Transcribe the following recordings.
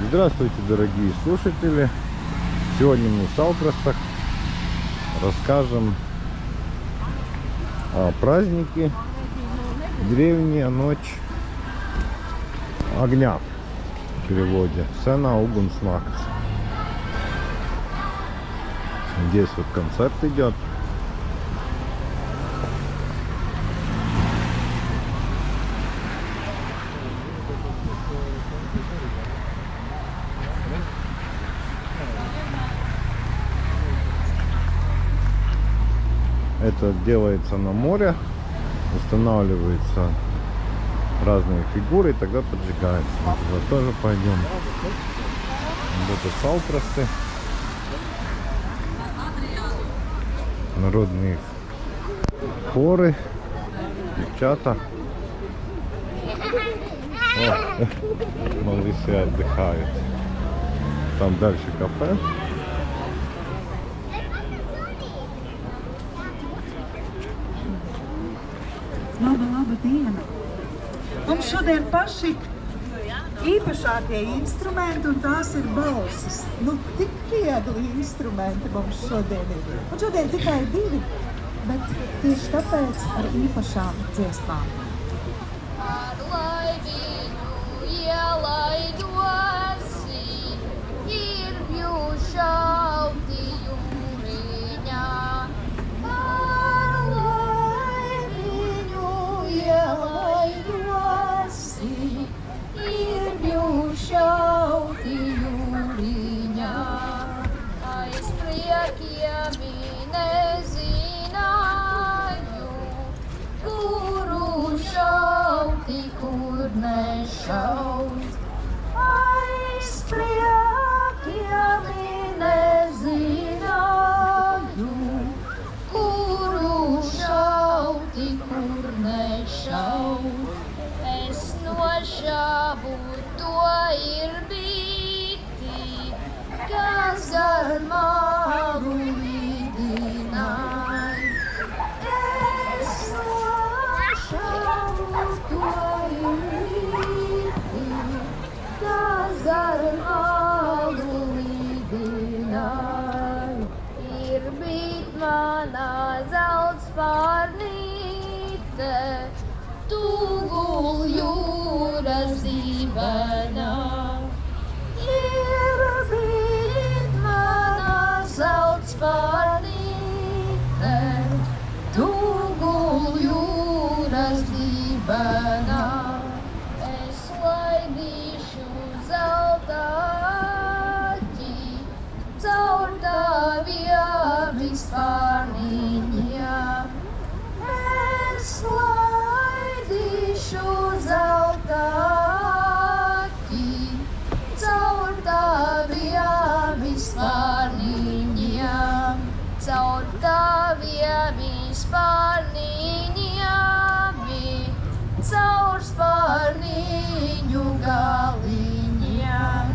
Здравствуйте, дорогие слушатели! Сегодня мы в Салкрастах расскажем о празднике «Древняя ночь огня» в переводе «Сена Угунснакс». Здесь вот концерт идет. Это делается на море, устанавливаются разные фигуры, и тогда поджигается. Мы туда тоже пойдем. Вот это Салкрасты. Народные хоры, девчата. О, малыши отдыхают. Там дальше кафе. Laba diena! Mums šodien paši īpašākie instrumenti, un tās ir balsis. Nu, tik viegli instrumenti mums šodien ir. Un šodien tikai divi, bet tieši tāpēc ar īpašām dziesmām. Ar laiviņu ielaidosi, ķirbju šauti jūriņā. Ar laiviņu ielaidosi, ķirbju šauti jūriņā. Aiz priekiem nezināju, kuru šauti, kur nešaut. Aiz priekiem nezināju, kuru šauti, kur nešaut. Es nošāvu to ir biti, kas ar malu lidināja. Es nošāvu to ir biti, kas ar malu lidināja. Ir bīt manā zelts pārnīte, tu gul jūras dibenā. Ir bīt manā zelts pārnīte, tu gul jūras dibenā. Es laidīšu zelta aķi caur taviem vispārniņiem. Es laidīšu zelta aķi caur taviem vispārniņiem. Caur taviem vispārniņiem, caur spārniņu galiņiem.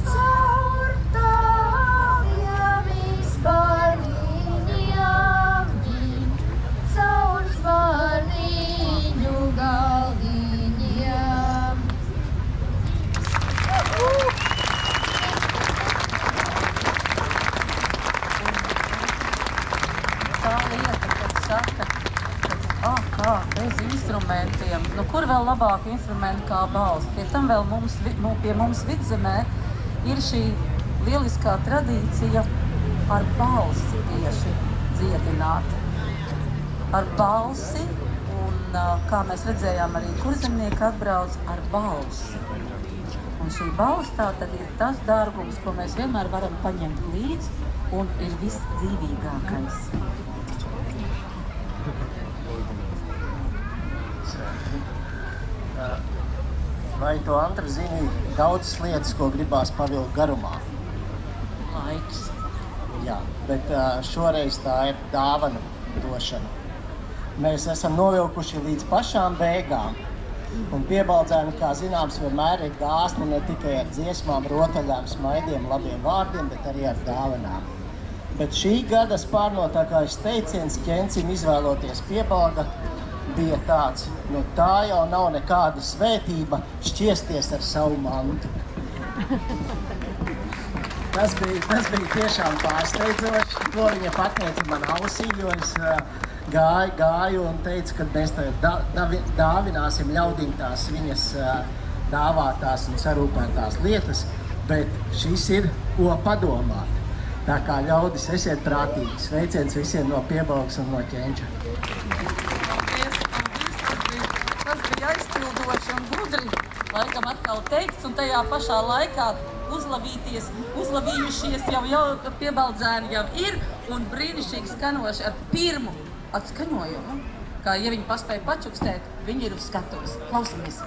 Caur taviem vispārniņiem, caur spārniņu galiņiem. Tā lieta, kad saka, kā bez instrumentiem, nu kur vēl labāk instrumenti kā balss. Pie tam vēl pie mums Vidzemē ir šī lieliskā tradīcija ar balsi tieši dziedināt. Ar balsi, un kā mēs redzējām, arī kurzemnieki atbrauc ar balsi. Un šī balss tā tad ir tas dārgums, ko mēs vienmēr varam paņemt līdzi, un ir visdzīvīgākais. Vai tu, Antra, zini daudzas lietas, ko gribās pavilkt garumā? Laiks. Jā, bet šoreiz tā ir dāvanu došana. Mēs esam novilkuši līdz pašām beigām. Un piebaldzēni, kā zināms, vienmēr ir dāsni ne tikai ar dziesmām, rotaļām, smaidiem, labiem vārdiem, bet arī ar dāvanām. Bet šī gada spārnotākais teiciens ķencim izvēloties piebalga bija tāds, nu tā jau nav nekāda svētība šķiesties ar savu mantu. Tas bija tiešām pārsteidzoši. To viņa pateica man ausī, jo es gāju un teicu, ka mēs dāvināsim ļaudīm tās viņas dāvātās un sarūpētās lietas, bet šis ir, ko padomāt. Tā kā ļaudis, esiet prātīgi. Sveiciens visiem no Piebalgas un no Ķenča. Tas bija aizpildoši un gudri, laikam atkal teikts, un tajā pašā laikā uzlavījušies jau piebaldzēni jau ir, un brīnišķīgi skanoši ar pirmu atskaņojumu, kā ja viņi paspēja pačukstēt, viņi ir uz skatuves. Klausamies!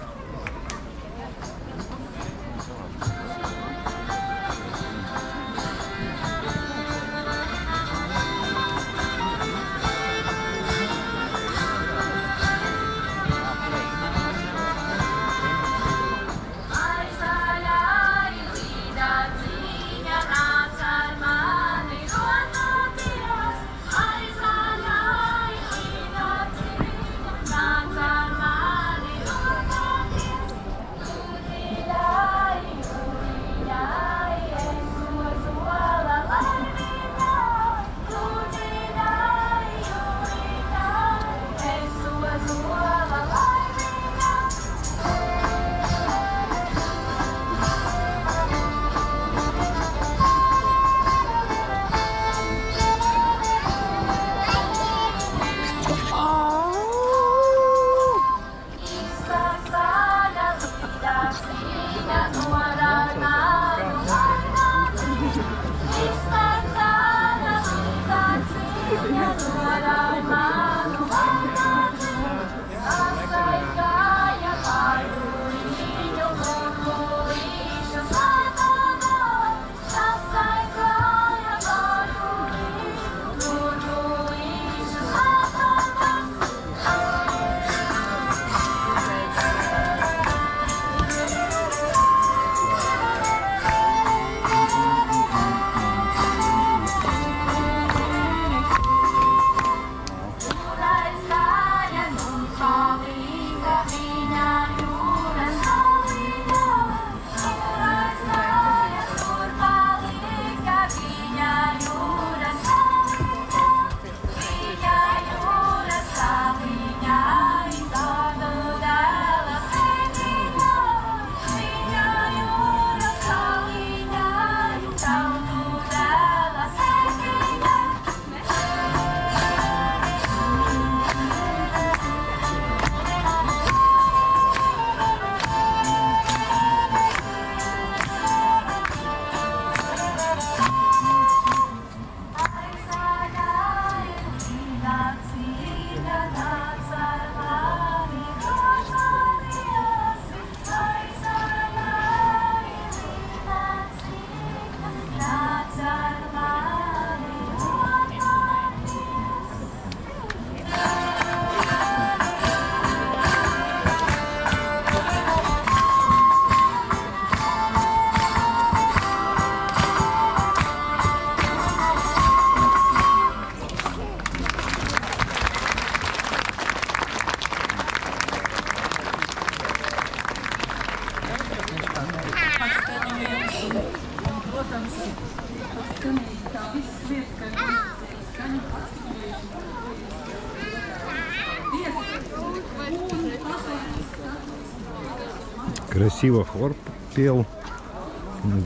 Красиво хор пел.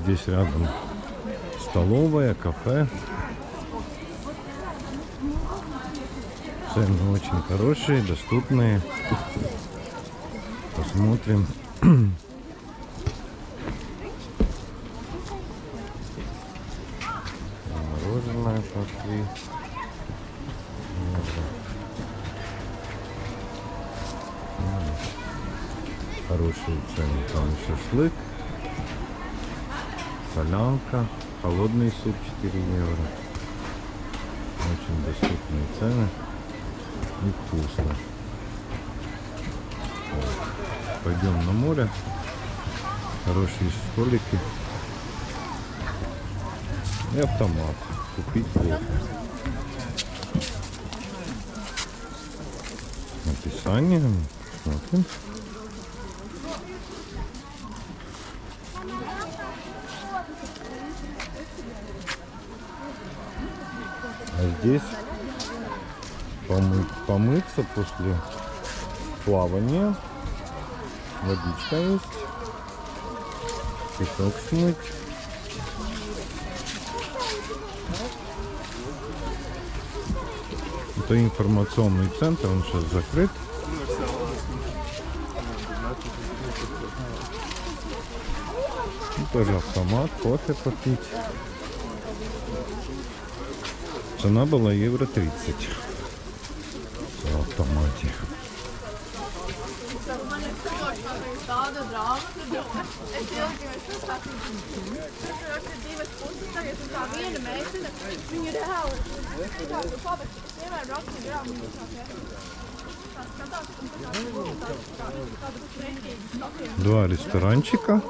Здесь рядом столовая, кафе. Цены очень хорошие, доступные. Посмотрим. Мороженое по 3 евро. Хорошие цены. Там шашлык, солянка, холодный суп 4 евро. Очень доступные цены и вкусно. Вот. Пойдем на море. Хорошие столики и автомат. Купить кофе. Описание. Смотрим. А здесь помыться после плавания. Водичка есть. Песок смыть. Это информационный центр, он сейчас закрыт. И тоже автомат, кофе попить. Цена была евро 30 в автомате. Два ресторанчика.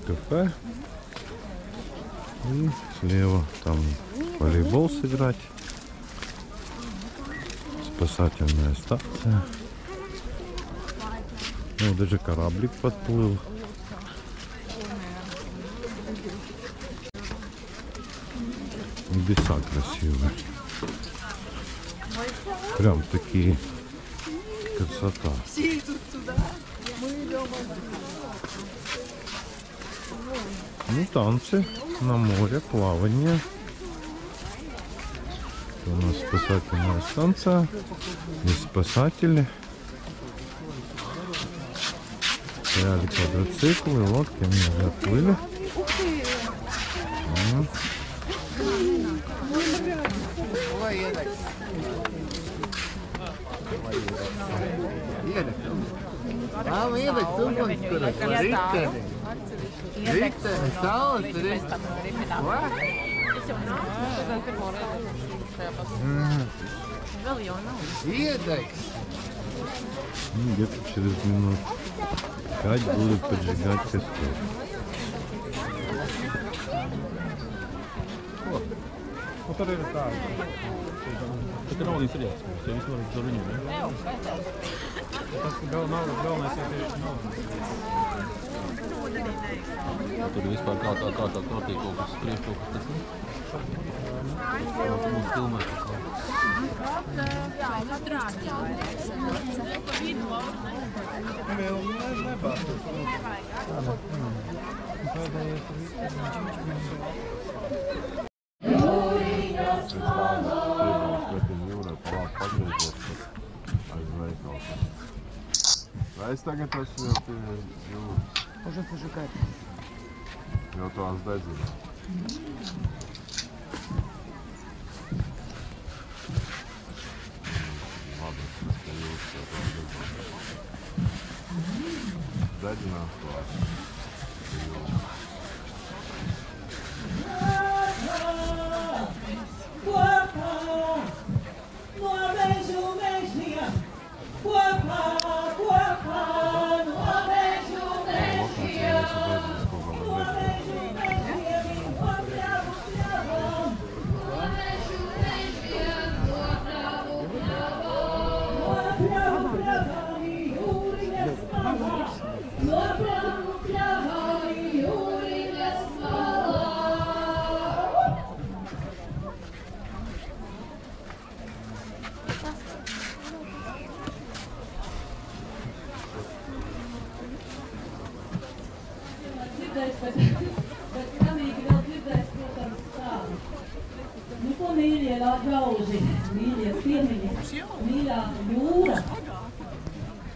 Кафе. И слева там волейбол сыграть. Спасательная станция. Ну, даже кораблик подплыл. Небеса красивые. Прям такие. Красота. Ну, танцы на море, плавание. Это у нас спасательная станция. Здесь спасатели. Стояли квадроциклы, лодки, они уже отплыли. Где-то через минут 5 будут поджигать костер. Tur vispār kā tā notiek kaut kas priekšrokas, tas ne? Mums filmē kaut kā. Es tagad esmu jau pie jūras. Уже зажигать. Jau tās dedzina. Labi, es pie jūras jau tās dedzina. Dedzinās tās pie jūras. Bet galīgi vēl dzirdēs, protams, tādu. Nu, ko mīļie draugi, mīļie ciemiņi, mīļā jūra,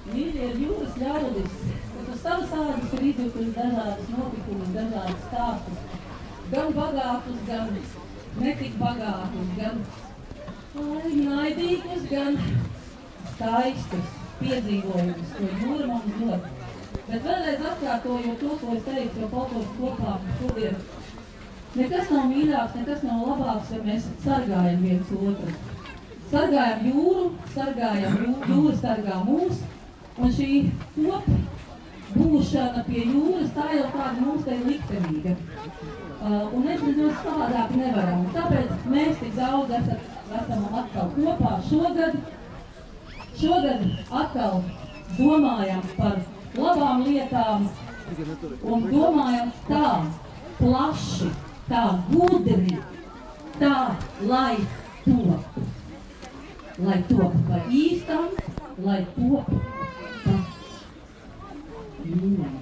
mīļie jūras ļaudis, kad uz savas ādas ir izjutuši dažādas notikumus, dažādas stāstus, gan bagātus, gan netik bagātus, gan naidīgus, gan skaistus piedzīvojumus, ko jūra mums dod. Bet vēlreiz atkārtojot to, ko es teicu, jo folkloras kopā šodien Nekas nav mīļāks, nekas nav labāks, ja mēs sargājam viens otru. Sargājam jūru, jūra sargā mūs, un šī kopa būšana pie jūras, tā jau tāda mums te liktenīga. Un mēs savādāk nevaram. Tāpēc mēs tik daudz esam atkal kopā šogad. Šogad atkal domājam par labām lietām un domājam tā plaši, tā gudri, tā, lai top. Lai top pa īstam, lai top pa mīļam.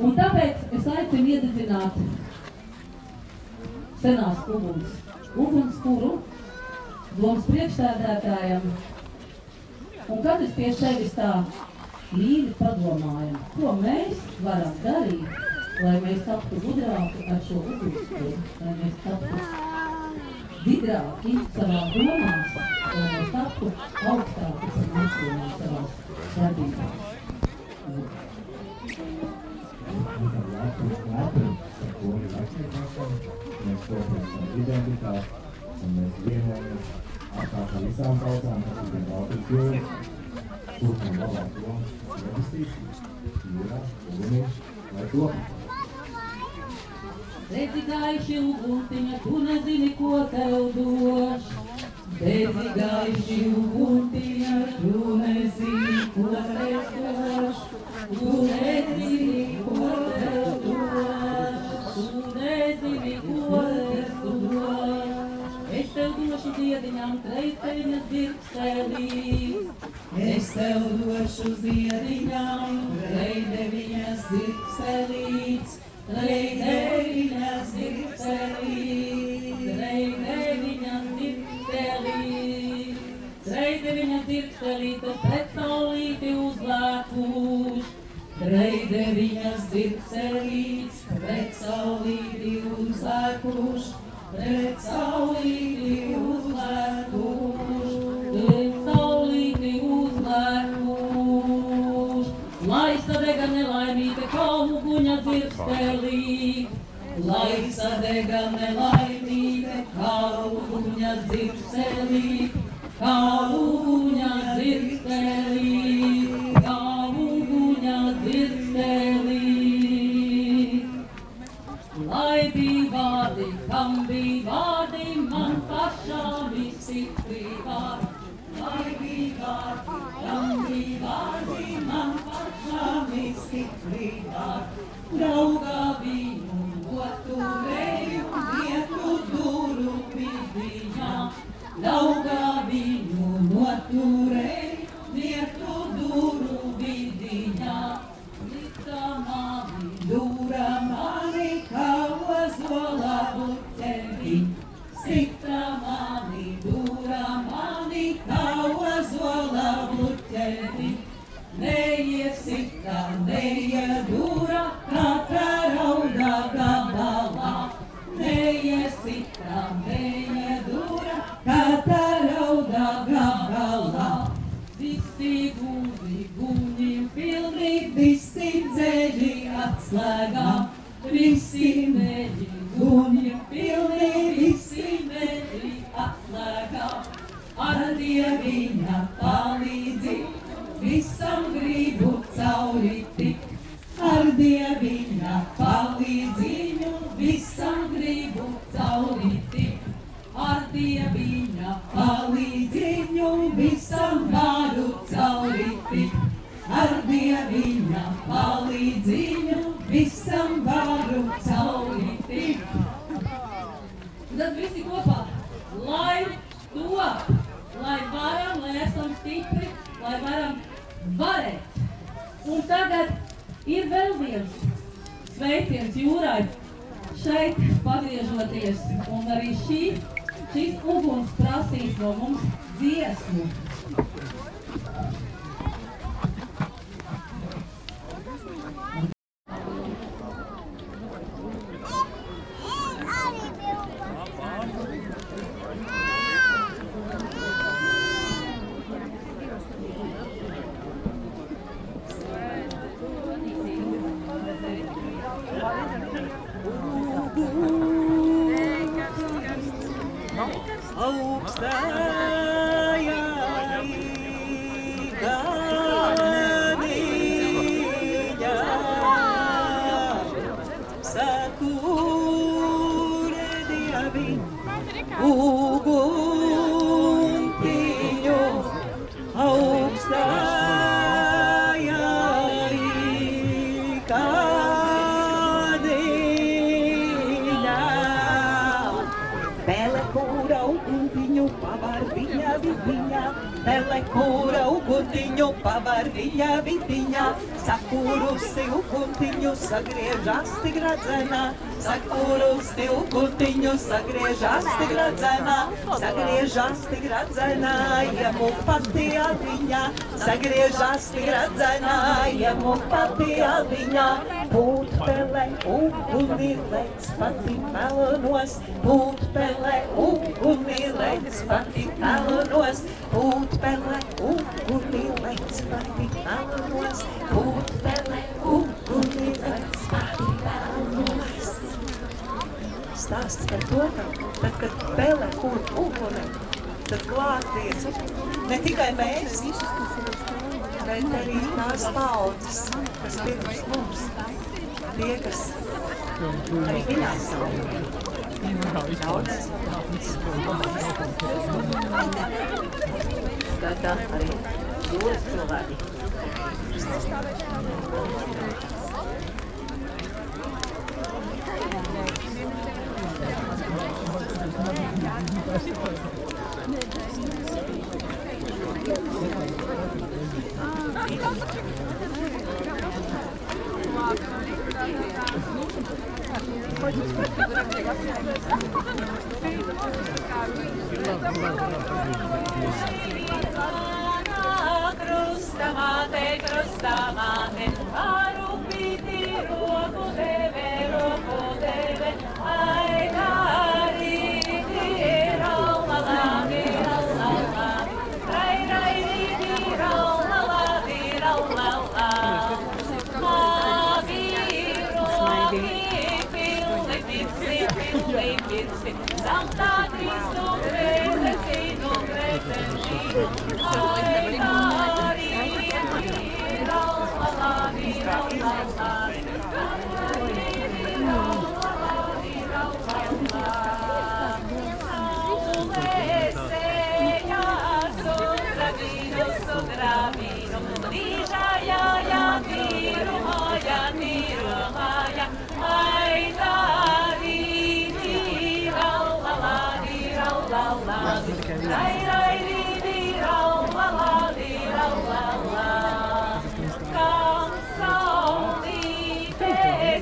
Un tāpēc es aicinu iededzināt senās ugunskuru domas priekšsēdētājam. Un katrs pie sevis tā mīļi padomājam, ko mēs varam darīt, lai mēs taptu gudrāki ar šo ugunskuru, lai mēs taptu vidrāki savā domās, lai mēs taptu augstāki par mācībām savās darbībās. Mēs kopējam savu identitāti, un mēs vienojamies apkārt ar visām tautām, kas ir gan Baltijas jūras, kurpam labāk domas, ievistīšanas, jūrā, ugunīši, lai topi. Redzi gaiši uguntiņa, tu nezini, ko tev doš. Redzi gaiši uguntiņa, tu nezini, ko tev doš. Tu nezini, ko tev doš. Tu nezini, ko tev doš. Es tev došu ziediņām kreiteņas dirkselītes. Es tev došu ziediņām kreiteņas dirkselītes. Reideviņas dirkselītes, reideviņas dirkselītes, reideviņas dirkselītes pret saulīti uzlēkuš. Reideviņas dirkselītes pret saulīti uzlēkuš, pret saulīti uzlēkuš, pret saulīti uzlēkuš. Lai sadega nelaimīte kā uguņa dzirkstelīt, lai sadega nelaimīte kā uguņa dzirkstelīt, kā uguņa dzirkstelīt, kā uguņa dzirkstelīt. Lai bija vārdi, kam bija vārdi, man pašām visi privāti. Lai bija vārdi, kam bija vārdi, man pašām visi privāti. Draugā viņu noturēju, vietu duru vidiņā. Draugā viņu noturēju, vietu duru vidiņā. Lika mani, dura mani, kā ozola buķeri. Sita mani, dura mani, kā ozola buķeri. Neiesita, neiedura, katra rauda gabalā. Neiesita, neiedura, katra rauda gabalā. Visi guļi, guļi pilni, visi dzeļi atslēgām. Visi meļi, guļi pilni, visi meļi atslēgām. Ar Dieviņa palīdzību visam gribu cauri tikt. Ar Dieviņa palīdzību visam gribu cauri tikt. Ar Dieviņa palīdzību visam varu cauri tikt. Ar Dieviņa palīdzību visam varu cauri tikt. Tad visi kopā, lai top, lai varam, lai esam stipri, lai varam varēt. Un tagad ir vēl viens sveiciens jūrai šeit pagriežoties, un arī šis uguns prasīs no mums dziesmu. Ooh. kādiņā. Pele, kura uguntiņu pavar viņa vidiņā, pele, kura uguntiņu pavar viņa vidiņā, sakūrusi uguntiņu sagriežas tik radzenā, sakūrusi uguntiņu sagriežas tik radzenā, sagriežas tik radzenā, jemu pati aliņā, sagriežas tik radzenā, jemu pati aliņā, pūtpele uguni lec pati pelonos, pūtpele uguni lec pati pelonos, pūtpele uguni lec pati pelonos, pūtpele uguni lec pati pelonos. Stāsts par to, ka tad, kad pele kur uguni, tad klāt ir ne tikai mēs, bet arī tās paudzes, kas pirms mums, tie, kas arī viņās savu. Daudz. Skaitā arī jūras cilvēki. Krustamāte, krustamāte, parūpīti roku deve, ai darīti, raulalādi, raulalādi, rairīti, raulalādi, raulalādi, māvīroki, pilni pirsi, samtā Kristu pretensīnu, ai darīti, raulalādi, raulalādi, Sudravino, Dijaya, Yatiru, Maya, ai darīti, raulalādi, raulalādi, rairīti, raulalādi, raulalādi, kam saulītes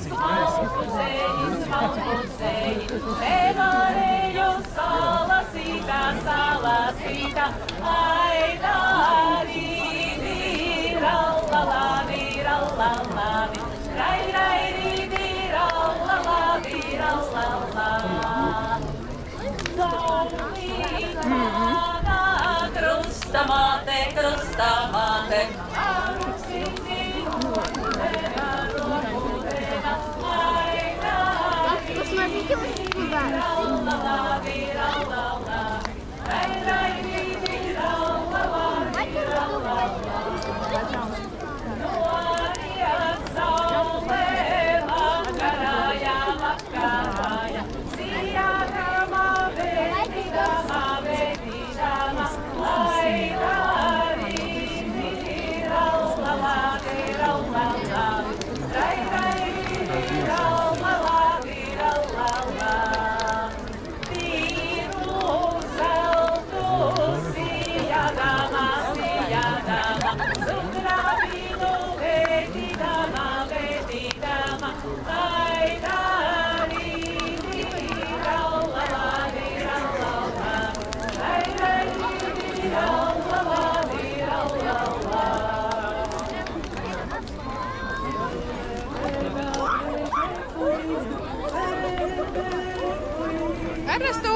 smalkusēji, nevarēju salasītā, ai darīti, raulalādi, raulalādi, rairīti, raulalādi, raulalādi. Saulītā krustamāte, krustamāte, arūksīti, rūdēna, ai darīti, raulalādi, raulalādi, rairīti, raulalādi, raulalādi. Noria saule vakarāja, vakarāja, sijādama, vedīdama, ai darīti, raulalādi, raulalādi, rairīti, raulalādi, raulalādi. Tīru zeltu sijādama, sijādama, sudravīnu vedīdama, vedīdama, ai darīti, raulalādi, raulalādi, rairīti, raulalādi, raulalādi. Ernesto!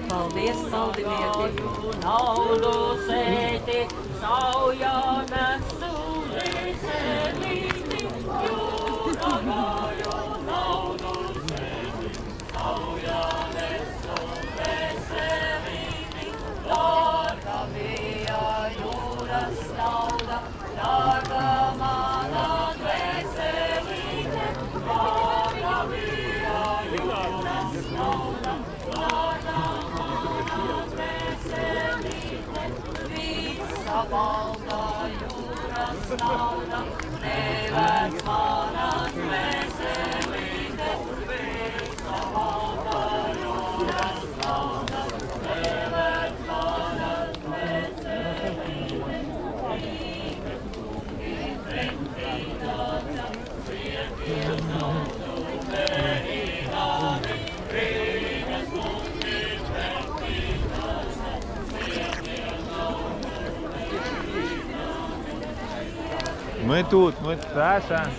Paldies, saldinieki! Naudu seiti, sauja nesu līdzi, jūragāju naudu seiti, sauja nesu līdzi, dārga bija jūras nauda, dārga mana dvēselīte, dārga bija jūras nauda, Balta jūras nauda, nevēs manas veselītes, visa balta jūras nauda, nevēs manas veselītes. Priekiem naudu pērināmi, Rīgas mundi pērtītās, priekiem naudu. Мы тут, мы Саша.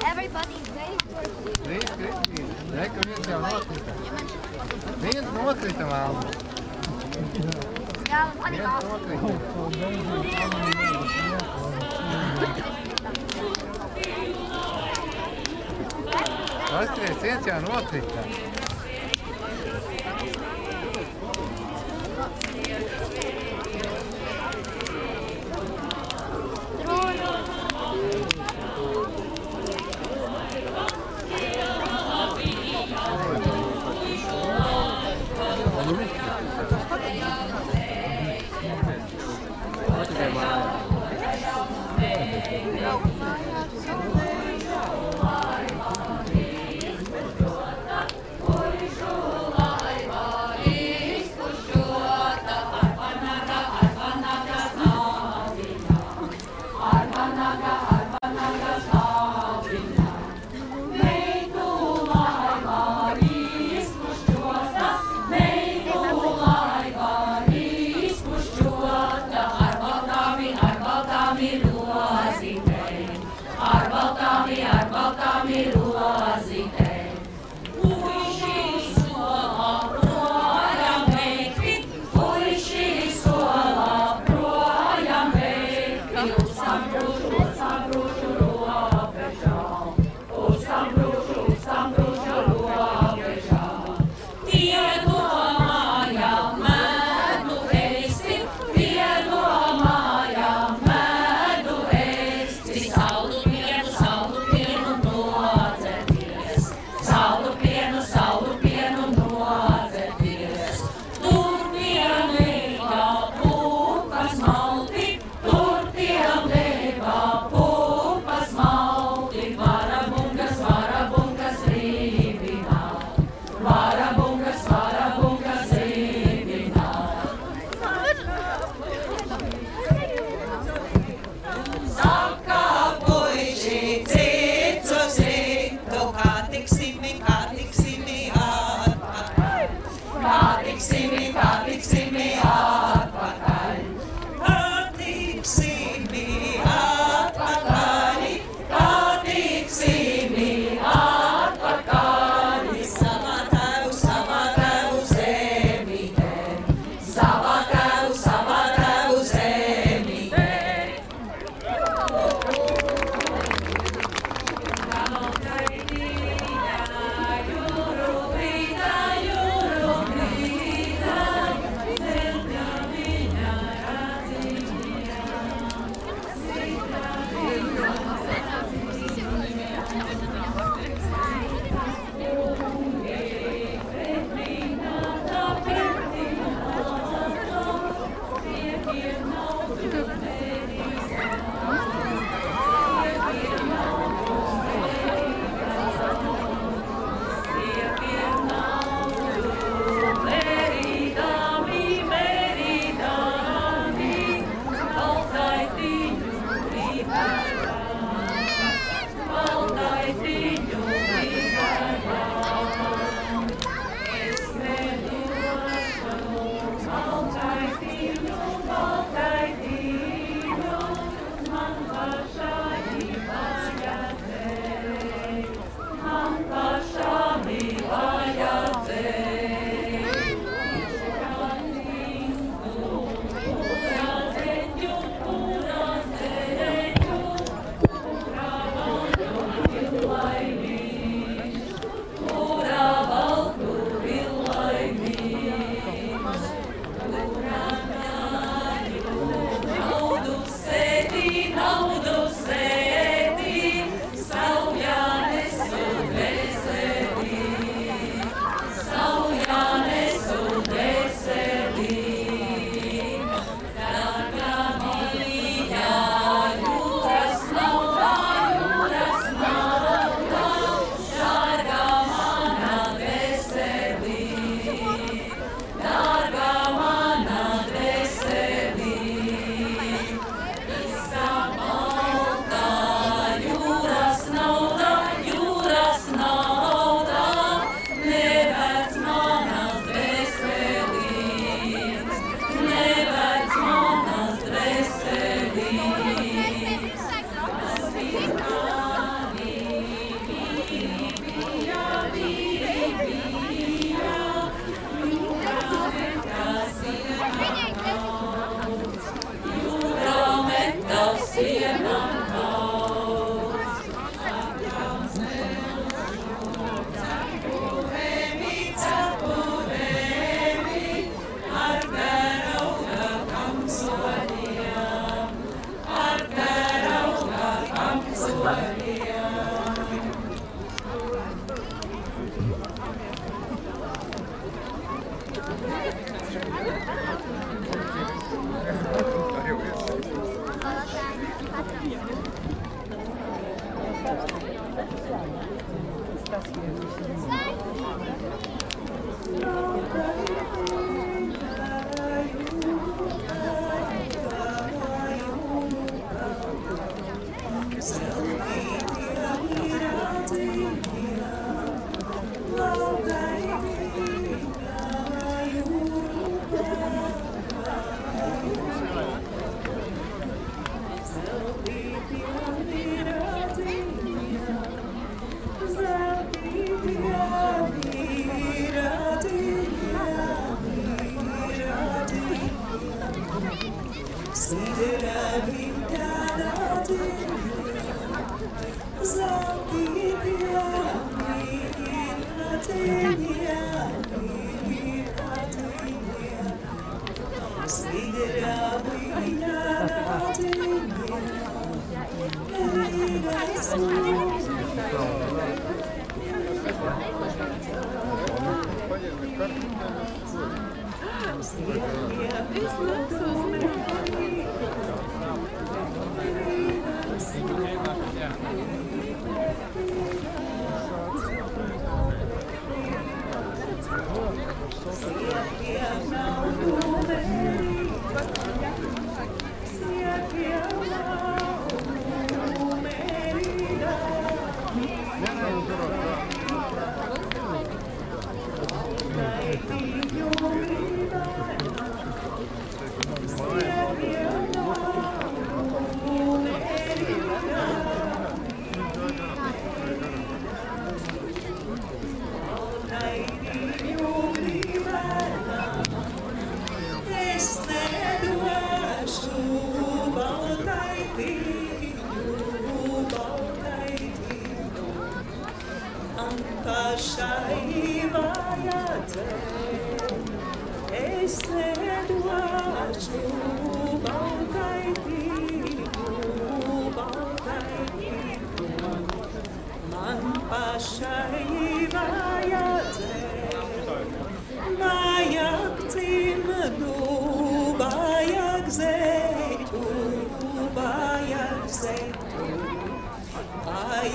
Everybody's waiting for you. Reku, viens jau nokrita. Viens nokrita vēl. Jā, man arī Viens nokrita. Paskries, viens jau nokrita. Trūnu.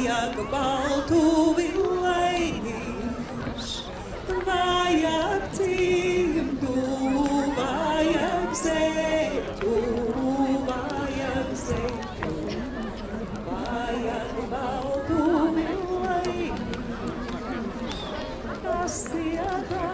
Vajag baltu vilainis, vajag cimdu, vajag zeitu, vajag zeitu. Vajag baltu vilainis, kas tiada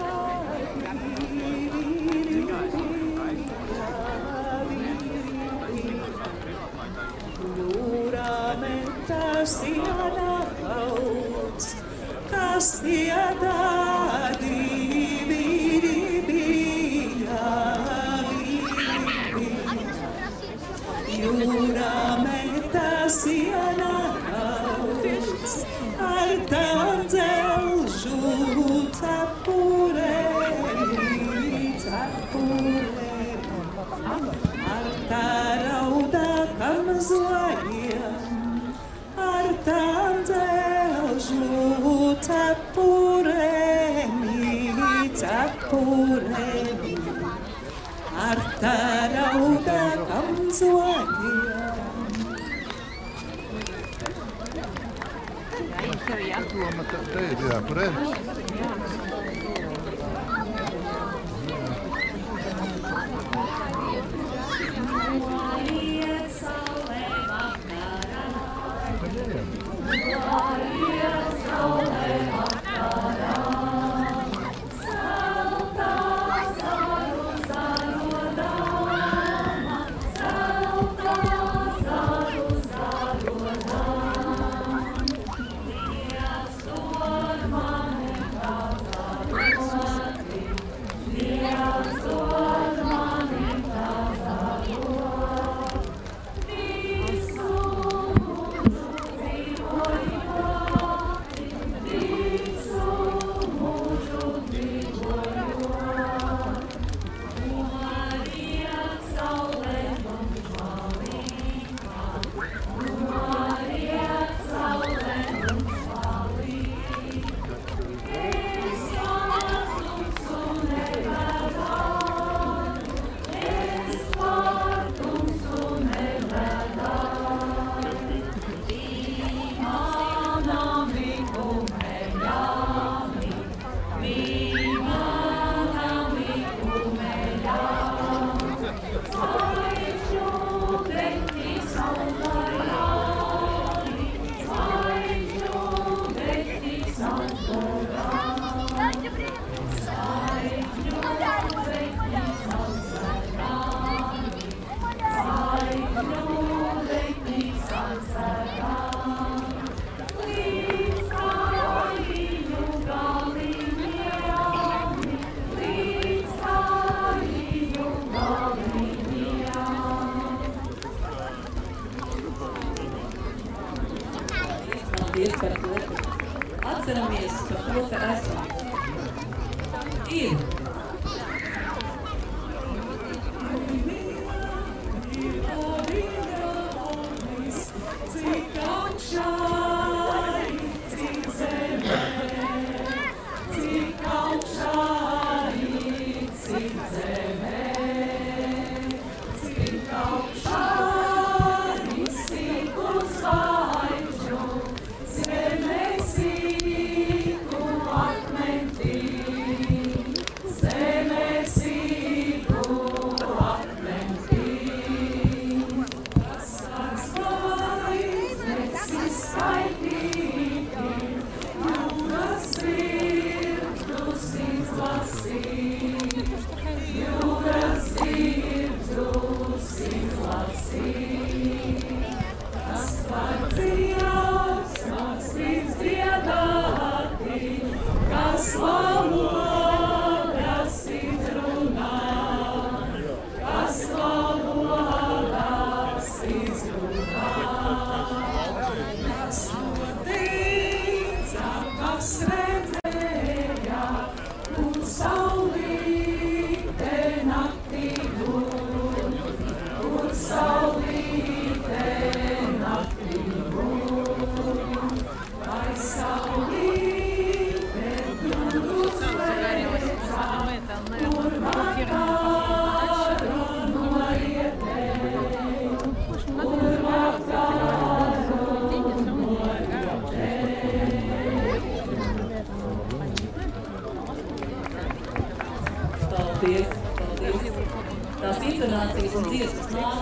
ir par to, ka atceramies par to, ka esam. Ir. Cik augšai, cik zemē, cik augšai, cik zemē, cik augšai, sīku zvaigžņu, zemē sīku akmentī, zemē sīku akmentī. Paldies, paldies. Tās intonācijas un dziesmas nāk.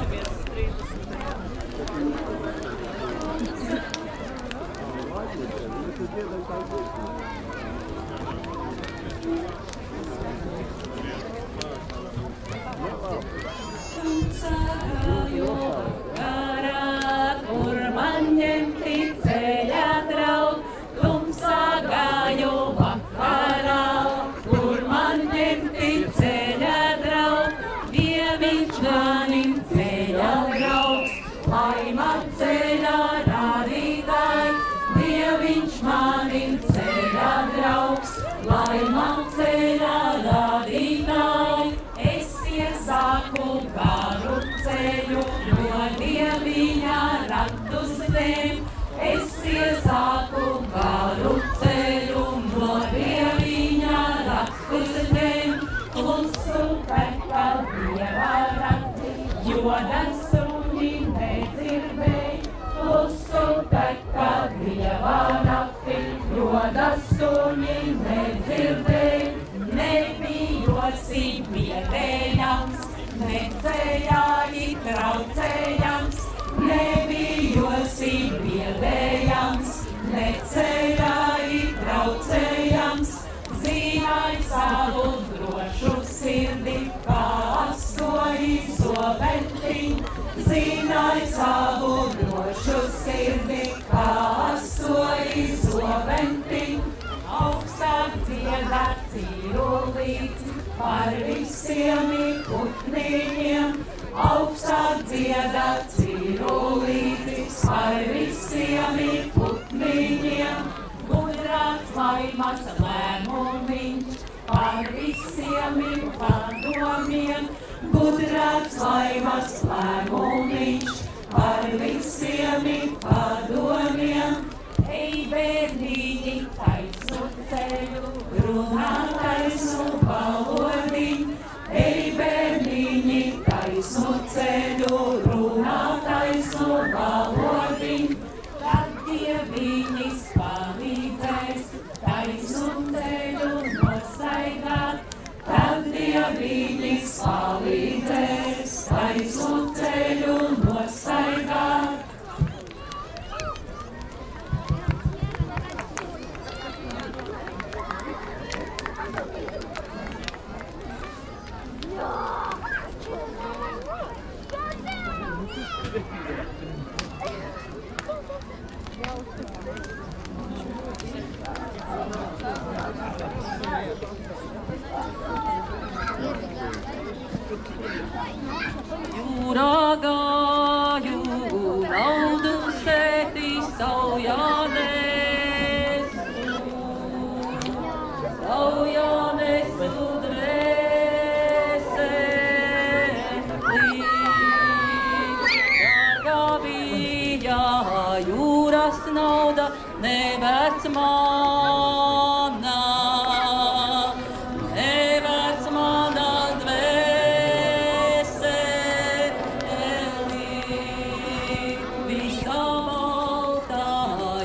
Ceļoju garā, kur man ņemti ceļa draud, tumsā gāju vakarā, kur man ņemti ceļa draud, Dieviņš manim ceļa draugs, lai man ceļa rādītāji, Dieviņš manim ceļa draugs, lai man ceļa rādītāji. Es iesāku garu ceļu, no Dieviņa ratus ņem. Es iesāku garu ceļu, no Dieviņa ratus ņem. Klusu teka Dieva rati, jo nesuņi nedzirdēj. Klusu teka Dieva rati, jo nesuņi nedzirdēj. Nebijosi biedējams, ne ceļā traucējams. Nebijosi biedējams, ne ceļā traucējams. Zināj savu drošu sirdi, kā asoji zobentiņ. Zināj savu drošu sirdi, kā asoji zobentiņ. Augstāk dziedā cīrulīts par visiem putniņiem. Augstāk dziedā cīrulīts par visiem putniņiem. Gudrāks laimas lēmumiņš par visiem padomiem. Gudrāks laimas lēmumiņš par visiem padomiem. Ej, bērniņi, taisu ceļu, runā taisu valodiņ. Ej, bērniņi, taisu ceļu, runā taisu valodiņ. Tad Dieviņis palīdzēs taisu ceļu nostaigāt. Tad Dieviņis palīdzēs taisu ceļu nostaigāt. Yeah. jūras nauda, nevērts mana, nevērts mana dvēseli. Visa malta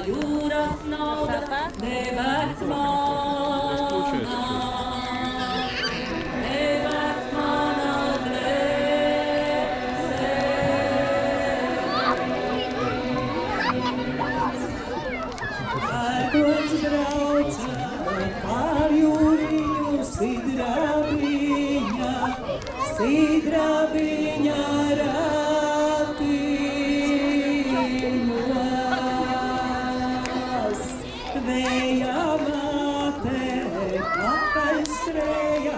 jūras nauda, nevērts mana. Sidrabiņa ratiņos, vēja mate pakaļstrēja,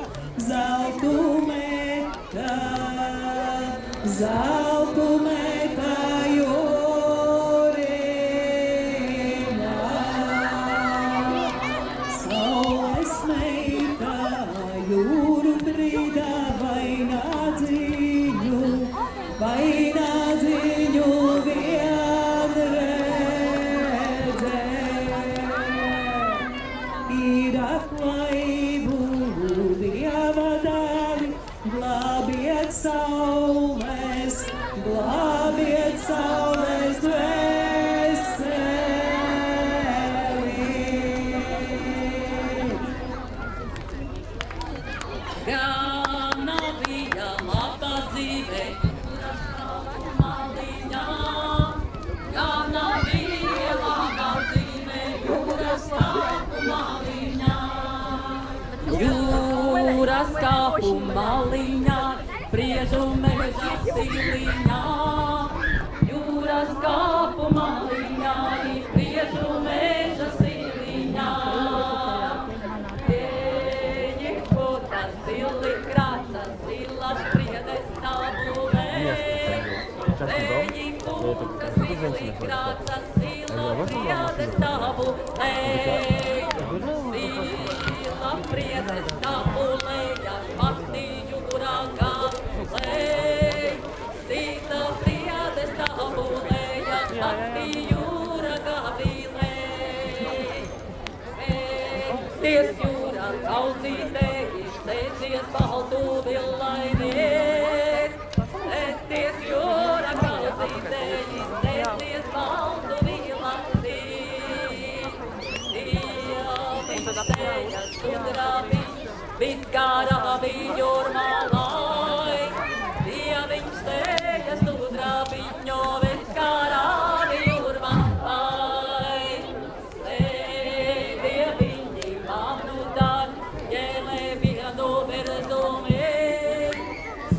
zeltu meta jūriņā. Saules meita jūru brīdā vainādziņu vien redzē. Ir aklaibu Dieva dāvi, glābiet saules dvēseli. Gana bija laba dzīve, jūras kāpu maliņā, priežu meža siliņā. Jūras kāpu maliņā, priežu meža siliņā. Ēģi kota sili krāca, silas priedes tabulē. Ēģi kota sili krāca, silas priedes tabulē. Priedes tabulēja, pastīju kurākā lej. Sīta priedes tabulēja, pastīju kurākā vilej. Vēsties jūrā kauzītē, izteicies baltu villainiet. Vēsties jūrā kauzītē, izteicies baltu villainiet. Izteicies sudrabi, viskārābi jūrmalai. Dieviņš tejas sudrabiņo, viskārābi jūrmalai. Dieviņi mamnutāk, ģēlē vienu virzumē.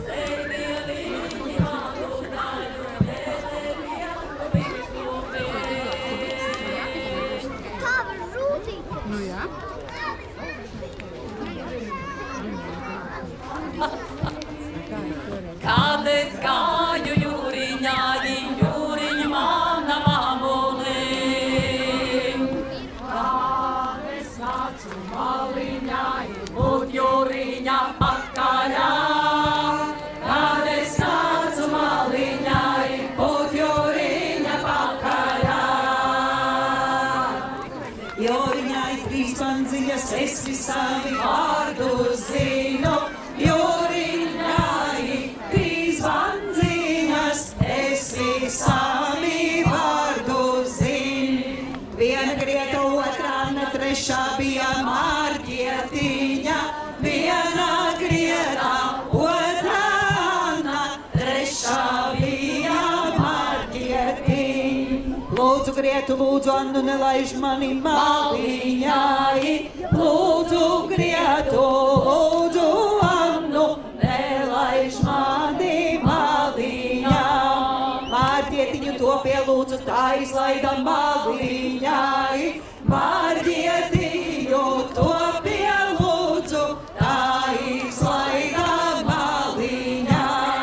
Dieviņi mamnutāk, ģēlē vienu virzumē. Nu jā. Kad es gāju jūriņā, jūriņa mana mamulī. Kad es nācu maliņā, būt jūriņa pakaļā. Kad es nācu maliņā, būt jūriņa pakaļā. Jūriņai trīs pandziņas, es visavi vārdu zinu. Jūriņai trīs pandziņas, es visami vārdu zinu. Viena grieta, otrā Anna, trešā bija Margietiņa. Viena grieta, otrā Anna, trešā bija Margietiņa. Lūdzu grietu, lūdzu Annu, nelaiž mani maliņai. Lūdzu grietu, lūdzu Annu, nelaiž mani maliņā. Margietiņu to pielūdzu, tā izlaida maliņai. Margietiņu to pielūdzu, tā izlaida maliņai.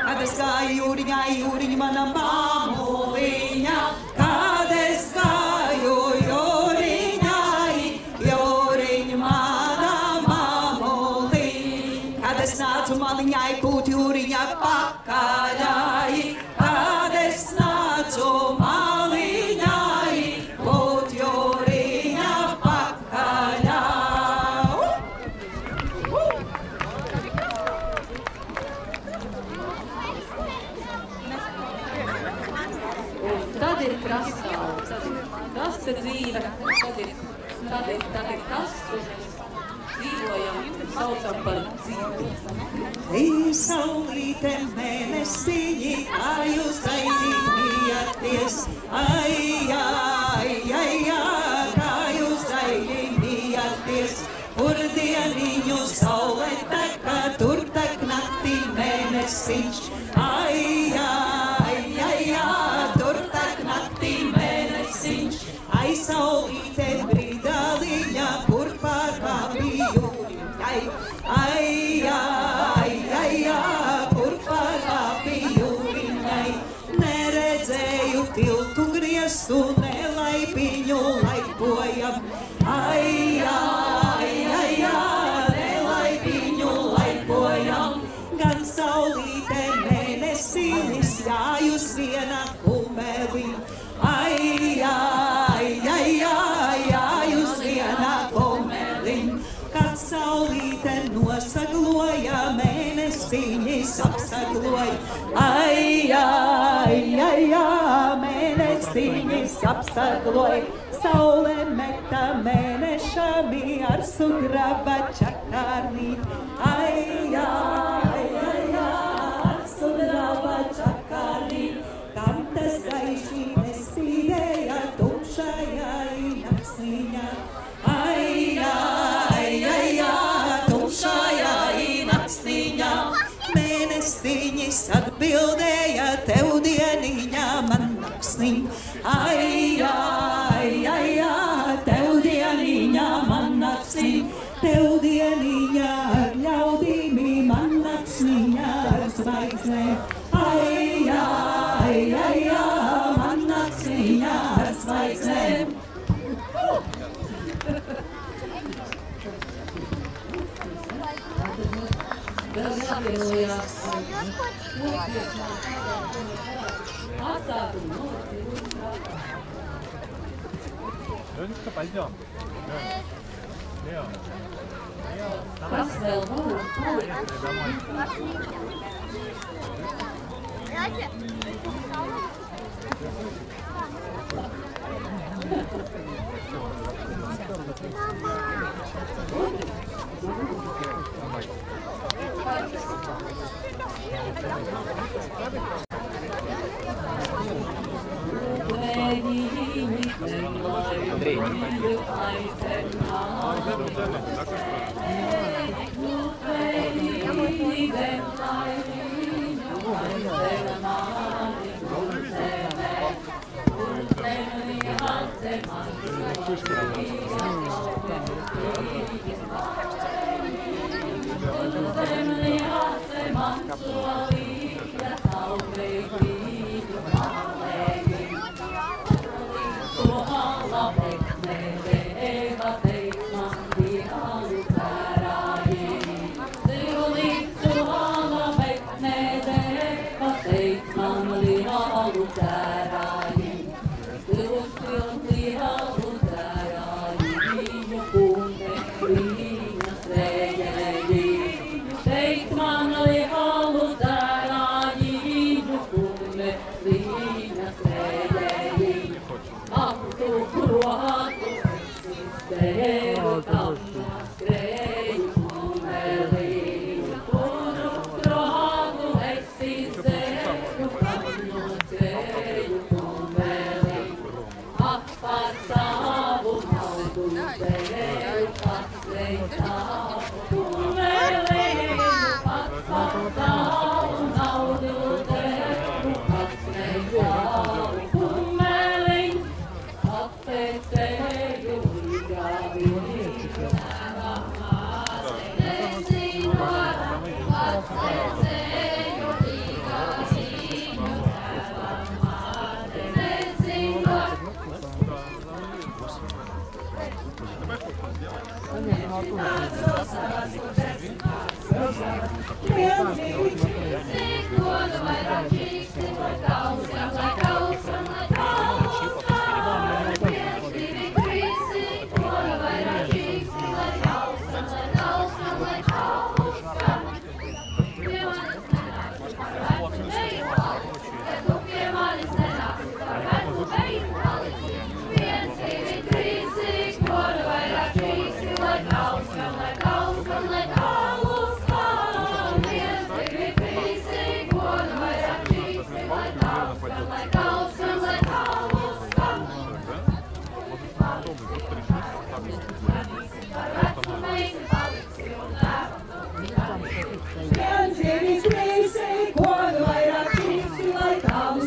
Kad es gāju jūriņā, jūriņa mana mamuliņa. Kad es gāju jūriņai, jūriņa mana mamuliņa. Kad es nācu maliņai, būt jūriņa pakaļai. Kad es nācu maliņai, ir krastā. Krasta dzīve, tad ir tas, ko mēs dzīvojam, saucam par dzīvi. Ei, saulīte, mēnesiņi, kā jūs daļījāties, ai, kā jūs daļījāties, kur dieniņu saule taka, tur tak naktī mēnesiņš, ai, tur tak naktī mēnesiņš, ai, saulīte, brīdāliņa, kur pārkāpī jūriņai, ai, kur pārkāpī jūriņai, neredzēju tiltu griestu, nelaipiņu laipojam, ai, nelaipiņu laipojam, gan saulīte mēnesinis, jājus viena kumeli, ai, jājus viena kumeli, kad saulīte nosagloja, mēnesinis apsagloja, ai, mēnesinis apsagloja, saule meta mēnešami ar sugraba čakarnī, ai, ar sugraba čakarnī, tam tas gaiši nespīdēja tumšajā naksniņā, ai, tumšajā naksniņā, mēnesiņis atbildēja tev dieniņā man naksniņ, ai, tev dieniņā man naksniņ, tev dieniņā ar ļaudīmi man naksniņā ar zvaigznēm, ai, man naksniņā ar zvaigznēm. Vēl jāpienojās atstātu Ленечка, пойдем. Лео. Kas vēl būs? Андрей,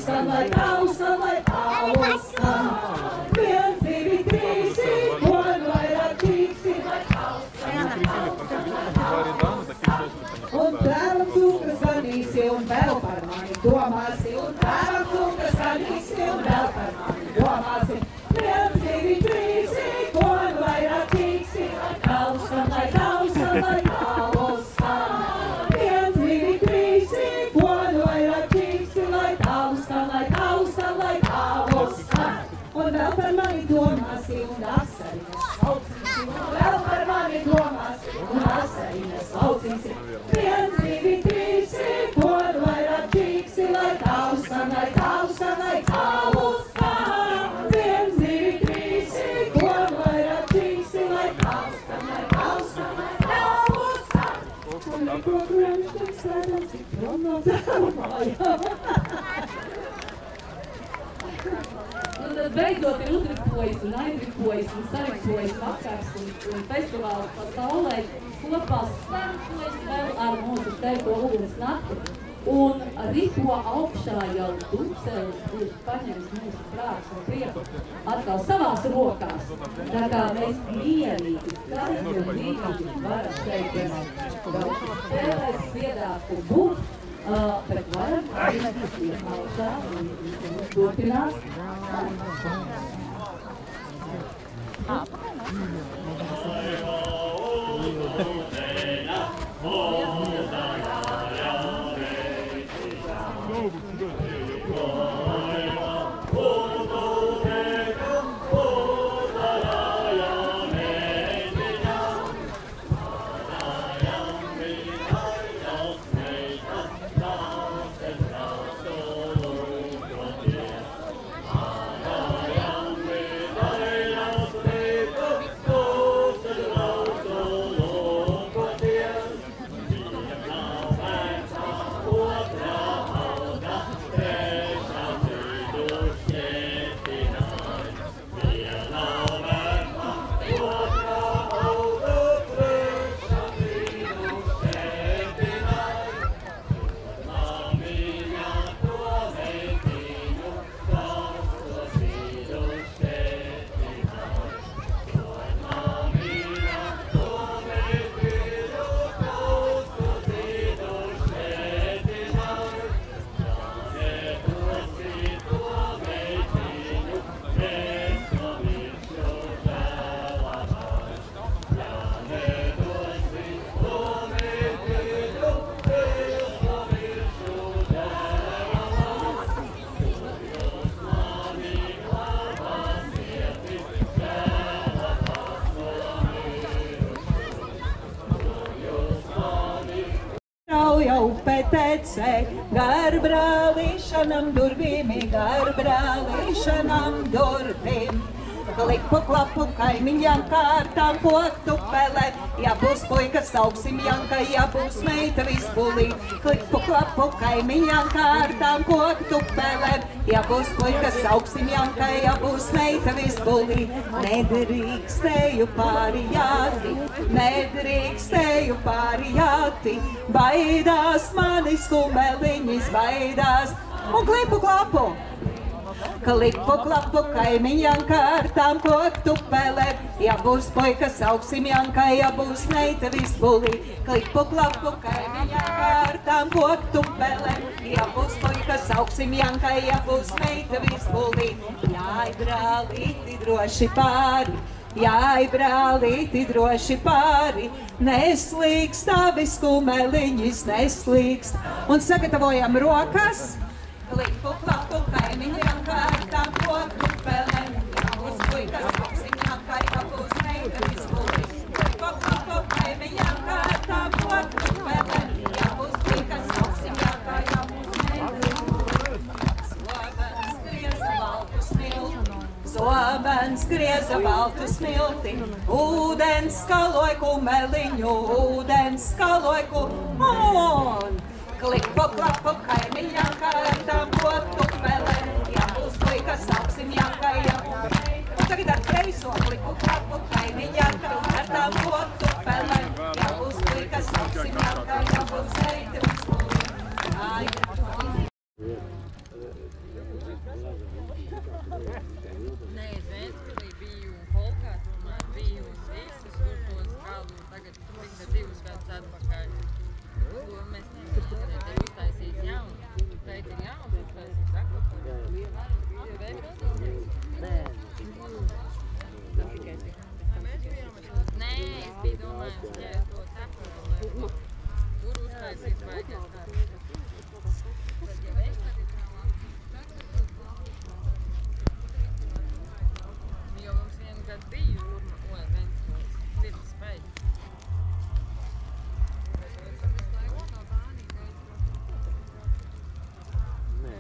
skan, lai tavu skan, lai tavu skan. 1, 2, 3, ko nu vairāk čīksti, lai tavu skan. Un tēvam cukra zvanīsi un vēl par mani domāsi, un tēvam cukra zvanīsi un vēl par mani domāsi. 1, 2, 3, ko nu vairāk čīksti, lai tavu skan, lai tavu skan, lai tavu skan. 1, 2, 3, ko nu vairāk čīksti, lai tavu skan, lai tavu skan, lai tavu skan. Un vēl par mani domāsi un asariņas saucīsi, un vēl par mani domāsi un asariņas saucīsi. 1, 2, 3, ko nu vairāk čīksti, lai tavu skan, lai tavu skan, lai tavu skan. 1, 2, 3, ko nu vairāk čīksti, lai tavu skan, lai tavu skan, lai tavu skan. Un neko grunš, tad sēdam, cik prom no tavu mājām. Un tad beidzot ir utripojas un aizripojas un sarikpojas vakars un festivāls pasaulē kopā sarikpojas vēl ar mūsu teiko ugnes nakti. Un ripo augšā jau Dubselis, kurš paņems mūsu prāts un prieku atkal savās rokās. Tā kā mēs mierīgi, skaļi un mierīgi varam šeit vēl spēlēt, spiedāt un būt. Bet varam arī augšā un turpināt. Jau petece, gar brālīšanam durvīm, gar brālīšanam durvīm. Klipu klapu kaimiņām kārtām koktu pelē, ja būs puikas sauksim Janka, ja būs meita vispulī. Klipu klapu kaimiņām kārtām koktu pelē, ja būs puikas sauksim Janka, ja būs meita vispulī. Nedrīkstēju pārijāti, nedrīkstēju pārijāti, baidās manis kumeliņas, baidās. Un klipu klapu! Klipu klapu kaimiņām kārtām koktu pelē, ja būs puikas sauksim Janka, ja būs meita vispulī. Klipu klapu kaimiņām kārtām koktu pelē, ja būs puikas sauksim Janka, ja būs meita vispulī. Jāj, brālīti, droši pāri, jāj, brālīti, droši pāri, neslīkst tavi skumeliņas, neslīkst. Un sagatavojam rokas. Klipu klapu kaimiņām kārtām koktu pelē, ja būs puikas sauksim Janka, ja būs meita vispulī. Klipu klapu kaimiņām kārtām koktu pelē, ja būs puikas sauksim Janka, ja būs meita vispulī. Zobens grieza baltu smilti, zobens grieza baltu smilti, ūdens skaloj kumeliņu, ūdens skaloj kumeliņu. Klipu klapu kaimiņām kārtām koktu pelē, ja būs puikas sauksim Janka, ja būs meita. Un tagad ar kreiso klipu klapu kaimiņām kārtām koktu pelē, ja būs puikas sauksim Janka, ja būs meita vispulī. Nē, Ventspilī biju un Holkā tomēr biju un visas tur tos galvu. Tagad tikai 2 gadus atpakaļ. Ko mēs nevarējām te uztaisīt jaunu. Teit ir jauns uztaisīt akvaparku. Nē, es biju domājums, ja es to saku, lai tur uztaisīt vajadzētu tā. Tad jau es tagad jo mums vienu gadu bija Ventspils, sirds spēļi. Nē,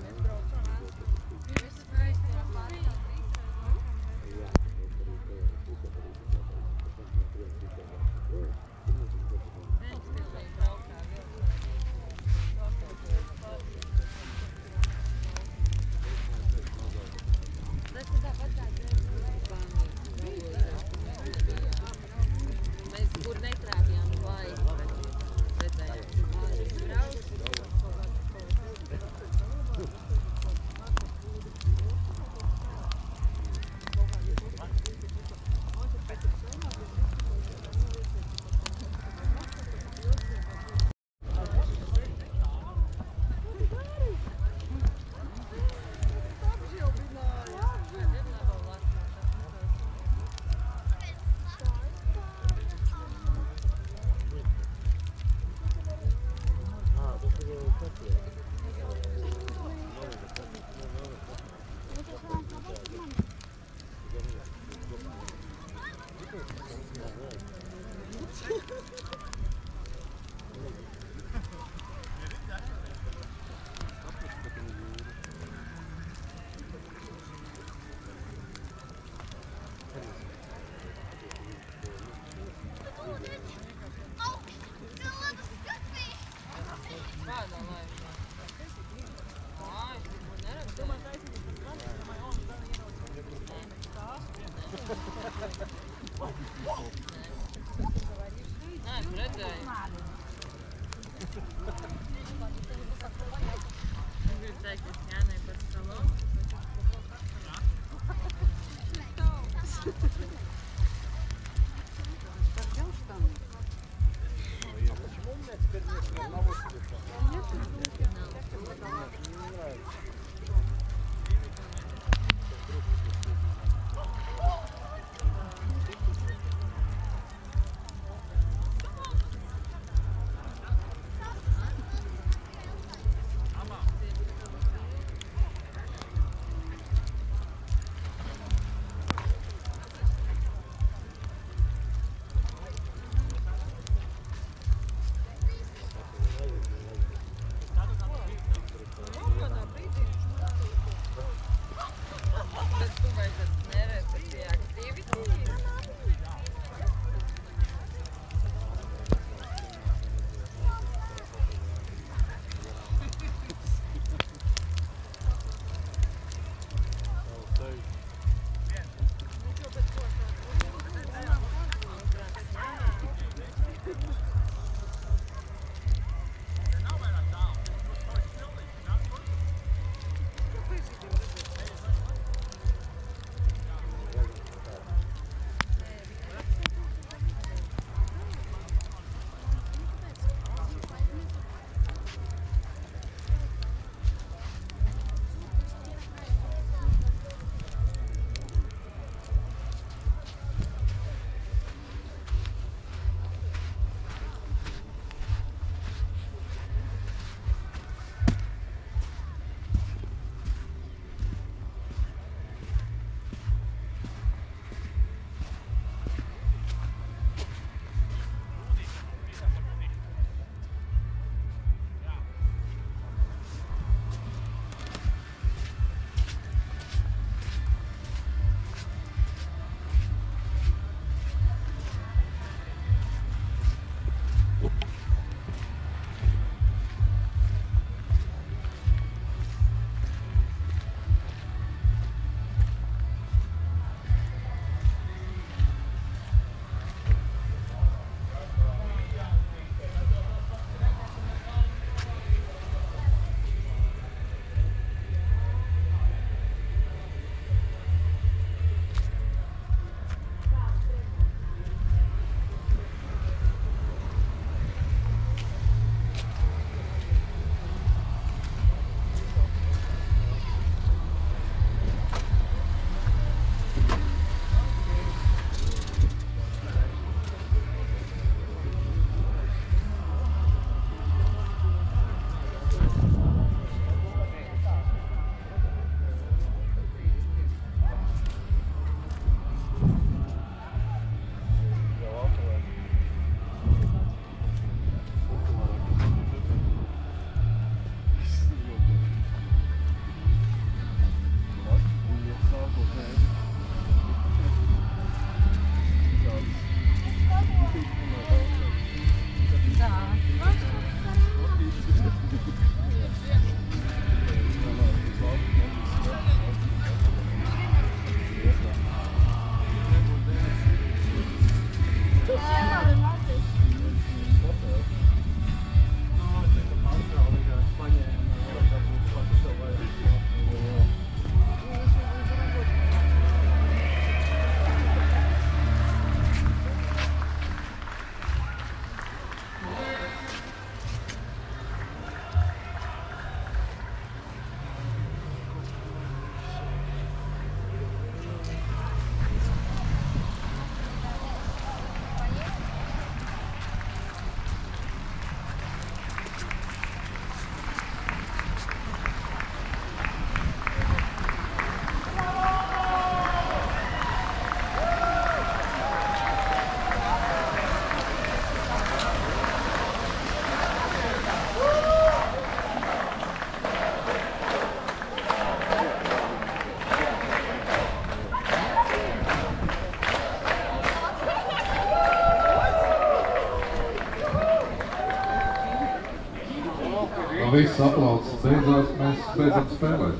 viss aplauses beidzās, mēs beidzam spēlēt.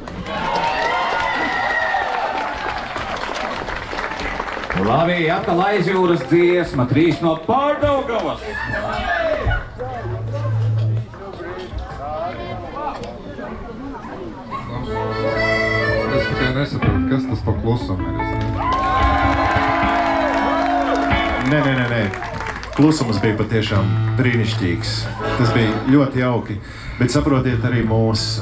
Labi, atkal aizjūras dziesma, 3 no Pārdaugavas. Es tikai nesaprotu, kas tas pa klusam ir. Nē. Klusums bija patiešām brīnišķīgs. Tas bija ļoti jauki. Bet saprotiet arī mūs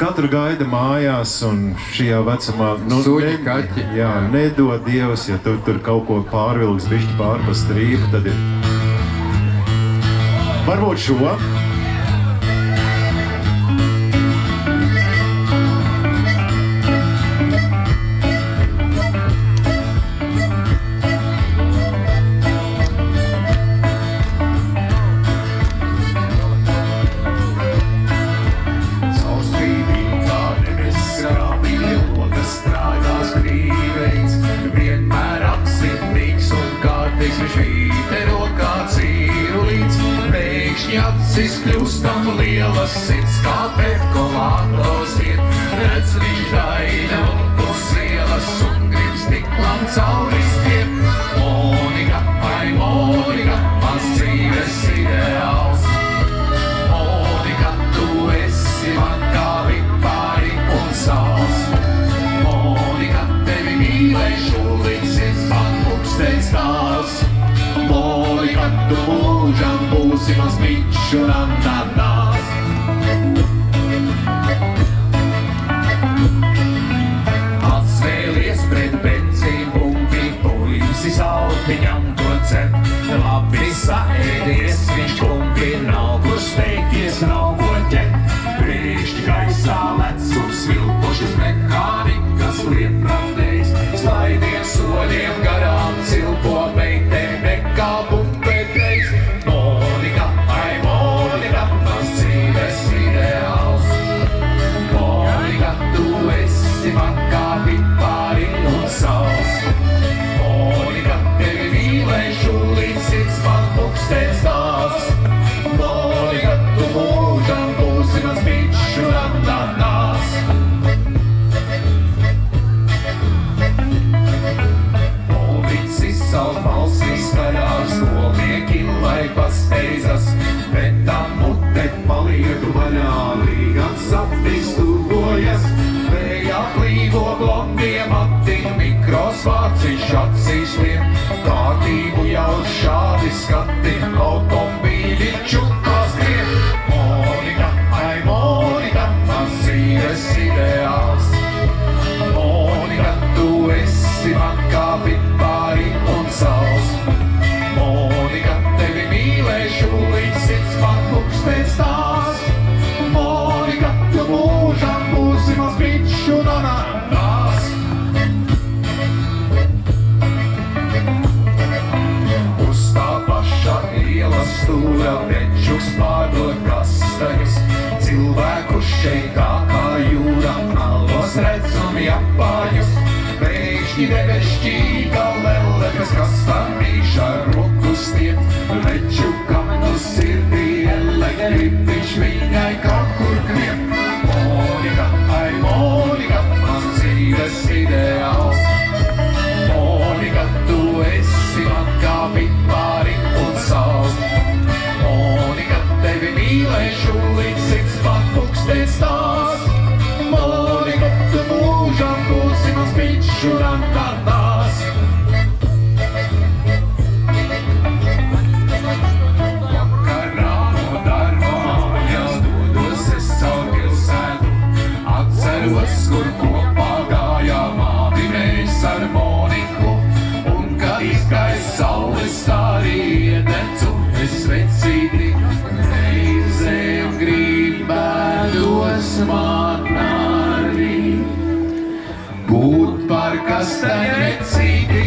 katru gaida mājās un šajā vecumā... Suņi, kaķi. Jā, nedod Dievs, ja tu tur kaut ko pārvilks, bišķi pār pa strīpu, tad ir... Varbūt šo. Kļūstam lielas sirds, kā perkolātos iet. Redz viņš daina uz ielas un grib stiklam cauri stiep. Monika, ai Monika, mans dzīves ideāls. Monika, tu esi man kā vipāri un sāls. Monika, tevi mīlēšu, līdz sirds man pukstēts tāls. Monika, tu mūžam būsi mans bičs un ananās. Atsvēlies pret benzīnu pumpi, puisi saltiņam to cep. Labi saēdies, viņš kumpi nav kur steigties, nav ko ķet. Brīšķi gaisā lec un svilpošas mehānikas lietpravdējs. Slaidiem soļiem garām cilpo meitēm nekā bumpētējs. Monika, ai Monika, mans dzīves ideāls. Monika, tu esi man kā vipāri un sāls. Monika, tevi mīlēšu, līdz sirds man pukstēts tāls. Monika, tu mūžam būsi mans bičs un ananās. Savu balsīs karās, skolnieki lai pasteidzas, bet tā mute palieku vaļā, līgan sapnis turbojas. Vējā plīvo blondiem atiņu, mikrosvārciņš acīs lien, kārtību jau šādi skati, automobīļi čukās grien. Monika, ai Monika, mans dzīves ideāls. Monika, tu esi man kā vipāri un sāls. Monika, tevi mīlēšu, līdz sirds man pukstēts tās. Monika, tu mūžam būsi mans bičs un ananās. Uz tā paša ielas stūra večus pārdod kastaņus. Cilvēku šeit tā kā jūra, malos redzam Japāņus. Pēkšņi debešķīga lele, kas kastamīša roku stiep. Veču kamenu sirdī elektripiņš viņai kaut kur kniep. Monika, ai Monika, mans dzīves ideāls. Monika, tu esi man kā vipāri un sāls. Monika, tevi mīlēšu, līdz sirds man pukstēts tās. Monika, tu mūžam būsi mans bičs un ananās. Vakarā no darba mājās dodos es caur pilsētu. Atceros, kur kopā gājām abi mēs ar Moniku. Un kad izgājas saules arī iedecu es vecīti. Reizēm gribētos man arī būt par kastaņu vecīti.